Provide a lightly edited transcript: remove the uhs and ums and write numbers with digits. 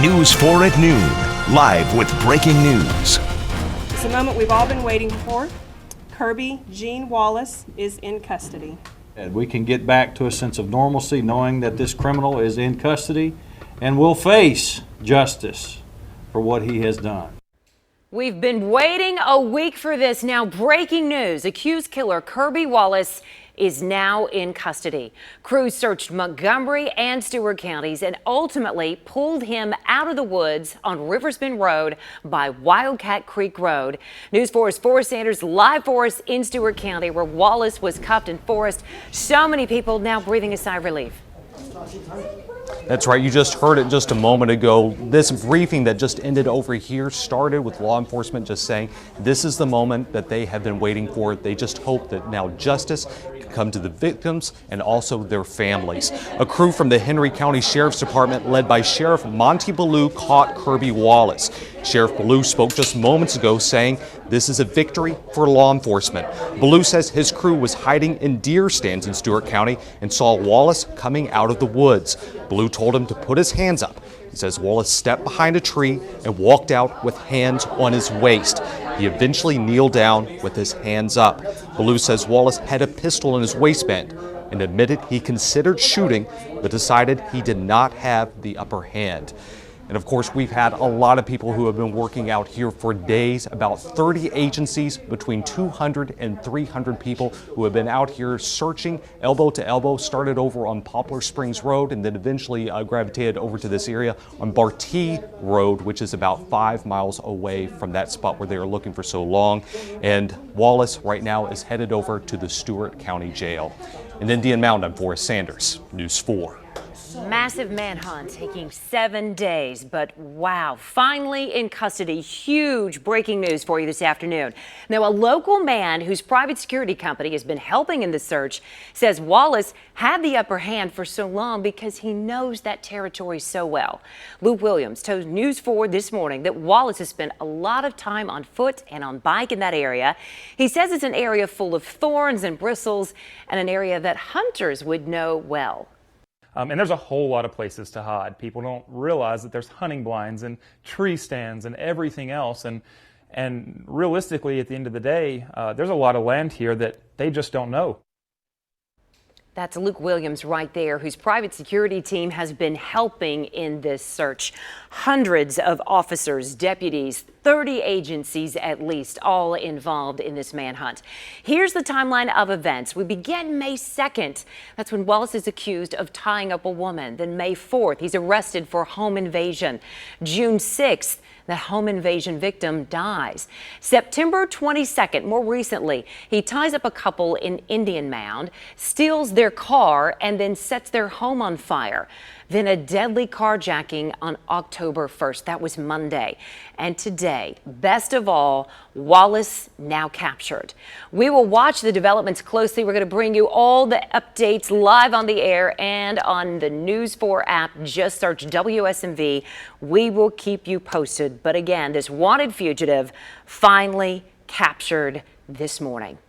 News 4 at noon, live with breaking news. It's a moment we've all been waiting for. Kirby Wallace is in custody. And we can get back to a sense of normalcy knowing that this criminal is in custody and will face justice for what he has done. We've been waiting a week for this. Now, breaking news. Accused killer Kirby Wallace is now in custody. Crews searched Montgomery and Stewart counties and ultimately pulled him out of the woods on Rivers Bend Road by Wildcat Creek Road. News 4's Forrest Sanders live for us in Stewart County, where Wallace was cuffed in Forest. So many people now breathing a sigh of relief. That's right. You just heard it just a moment ago. This briefing that just ended over here started with law enforcement just saying this is the moment that they have been waiting for. They just hope that now justice can come to the victims and also their families. A crew from the Henry County Sheriff's Department led by Sheriff Monty Ballou caught Kirby Wallace. Sheriff Ballou spoke just moments ago saying this is a victory for law enforcement. Ballou says his crew was hiding in deer stands in Stewart County and saw Wallace coming out of the woods. Ballou told him to put his hands up. He says Wallace stepped behind a tree and walked out with hands on his waist. He eventually kneeled down with his hands up. Ballou says Wallace had a pistol in his waistband and admitted he considered shooting, but decided he did not have the upper hand. And of course, we've had a lot of people who have been working out here for days, about 30 agencies, between 200 and 300 people who have been out here searching elbow to elbow, started over on Poplar Springs Road and then eventually gravitated over to this area on Bartee Road, which is about 5 miles away from that spot where they were looking for so long. And Wallace right now is headed over to the Stewart County Jail. In Indian Mound, I'm Forrest Sanders, News 4. Massive manhunt taking 7 days, but wow, finally in custody. Huge breaking news for you this afternoon. Now, a local man whose private security company has been helping in the search says Wallace had the upper hand for so long because he knows that territory so well. Luke Williams told News 4 this morning that Wallace has spent a lot of time on foot and on bike in that area. He says it's an area full of thorns and bristles and an area that hunters would know well. And there's a whole lot of places to hide. People don't realize that there's hunting blinds and tree stands and everything else. And realistically, at the end of the day, there's a lot of land here that they just don't know. That's Luke Williams right there, whose private security team has been helping in this search. Hundreds of officers, deputies, 30 agencies at least, all involved in this manhunt. Here's the timeline of events. We begin May 2nd. That's when Wallace is accused of tying up a woman. Then May 4th, he's arrested for home invasion. June 6th, the home invasion victim dies. September 22nd, more recently, he ties up a couple in Indian Mound, steals their car, and then sets their home on fire. Then a deadly carjacking on October 1st. That was Monday. And today, best of all, Wallace now captured. We will watch the developments closely. We're going to bring you all the updates live on the air and on the News 4 app. Just search WSMV. We will keep you posted. But again, this wanted fugitive finally captured this morning.